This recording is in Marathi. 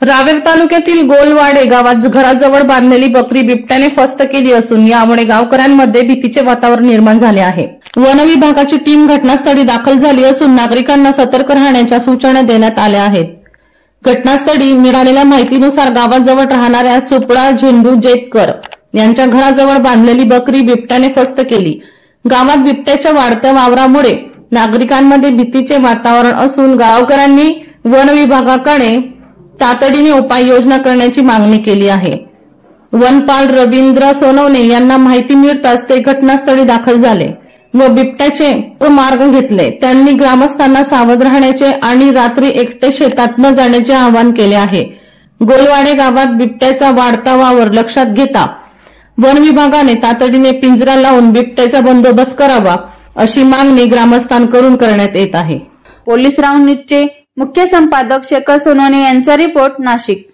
रावेर तालुक्यातील गोलवाडे गावात घराजवळ बांधलेली बकरी बिबट्याने फस्त केली असून यामुळे गावकऱ्यांमध्ये भीतीचे वातावरण निर्माण झाले आहे। वन विभागाची टीम घटनास्थळी दाखल झाली असून नागरिकांना सतर्क राहण्याच्या सूचना देण्यात आल्या आहेत। घटनास्थळी मिळालेल्या माहितीनुसार गावाजवळ राहणाऱ्या सुपडा झेंडू जेतकर यांच्या घराजवळ बांधलेली बकरी बिबट्याने फस्त केली। गावात बिबट्याच्या वाढत्या वावरामुळे नागरिकांमध्ये भीतीचे वातावरण असून गावकऱ्यांनी वन विभागाकडे तातडीने उपाययोजना करण्याची मागणी केली आहे। वनपाल रवींद्र सोनवणे यांना माहिती मिळताच ते घटनास्थळी दाखल झाले व बिबट्याचे मार्ग घेतले। त्यांनी ग्रामस्थांना सावध राहण्याचे आणि रात्री एकटे शेतात न जाण्याचे आवाहन केले आहे। गोलवाडे गावात बिबट्याचा वाढता वावर लक्षात घेता वन विभागाने तातडीने पिंजरा लावून बिबट्याचा बंदोबस्त करावा अशी मागणी ग्रामस्थांकडून करण्यात येत आहे। पोलीस राऊंड न्यूजचे मुख्य संपादक शेखर सोनवणे यांचा रिपोर्ट नाशिक।